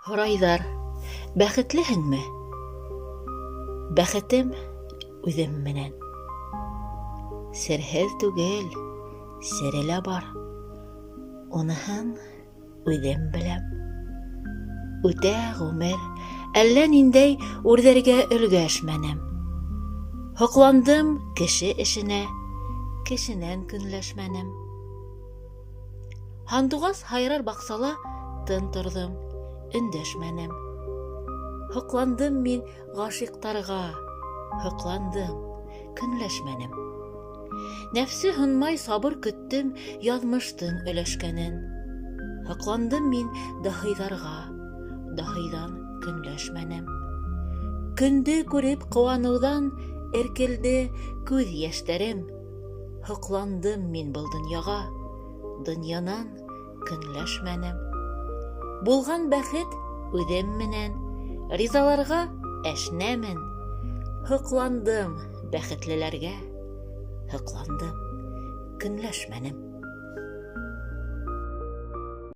Һорайҙар, бәхетлеһеңме? Бәхетем үҙем менән. Серһеҙ түгел, сере лә бар. Уныһын үҙем беләм. Үтә ғүмер, әллә ниндәй үрҙәргә өлгәшмәнем. Һоҡландым кеше эшенә, кешенән көнләшмәнем. Һандуғас һайрар баҡсала тын торҙом, өндәшмәнем. Һоҡландым мин ғашиҡтарға, һоҡландым, көнләшмәнем. Нәфсе һынмай сабыр көттөм яҙмыштың өләшкәнен. Һоҡландым мин даһиҙарға, даһиҙан көнләшмәнем. Көндө күреп ҡыуаныуҙан эркелде күҙ йәштәрем. Һоҡландым мин был донъяға, донъянан көнләшмәнем. Булған бәхет үҙем менән, ризаларға әшнәмен. Һоҡландым бәхетлеләргә, һоҡландым, көнләшмәнем.